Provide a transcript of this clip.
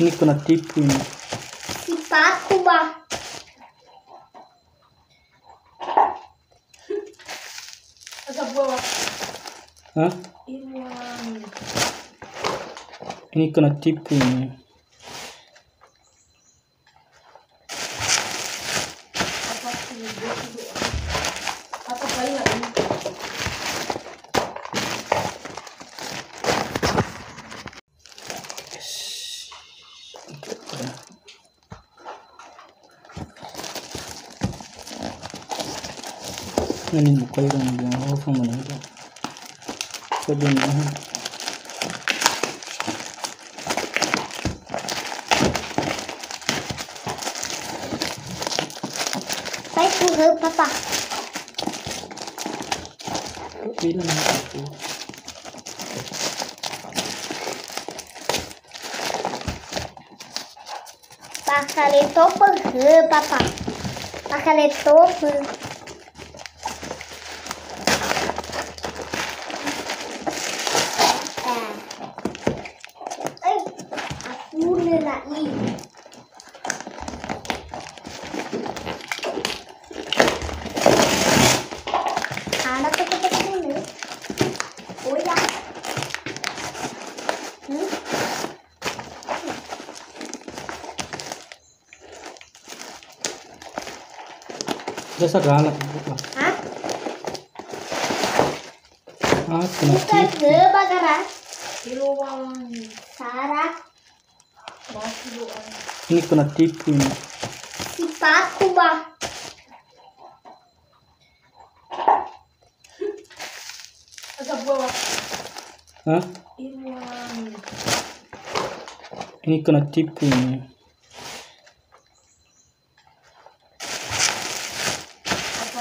Ini kena tipu ini. Sifatku bah. Agak bawah. Hah? Ini kena tipu ini. Apa banyak ini? Ini buka yang dia apa mana itu? Sebenarnya. Saya suruh papa. Bilang itu. Pakai topi papa. Pakai topi. Aku nak ini. Anak tu ni. Oh ya. Jasa galak buka. Hah? Ah, kena Bukan tipu. bagaran. Kiloan. Sarah. Ini kena tipu ini. Sifatku bah. Agak bawah. Hah? Ini kena tipu ini. Apa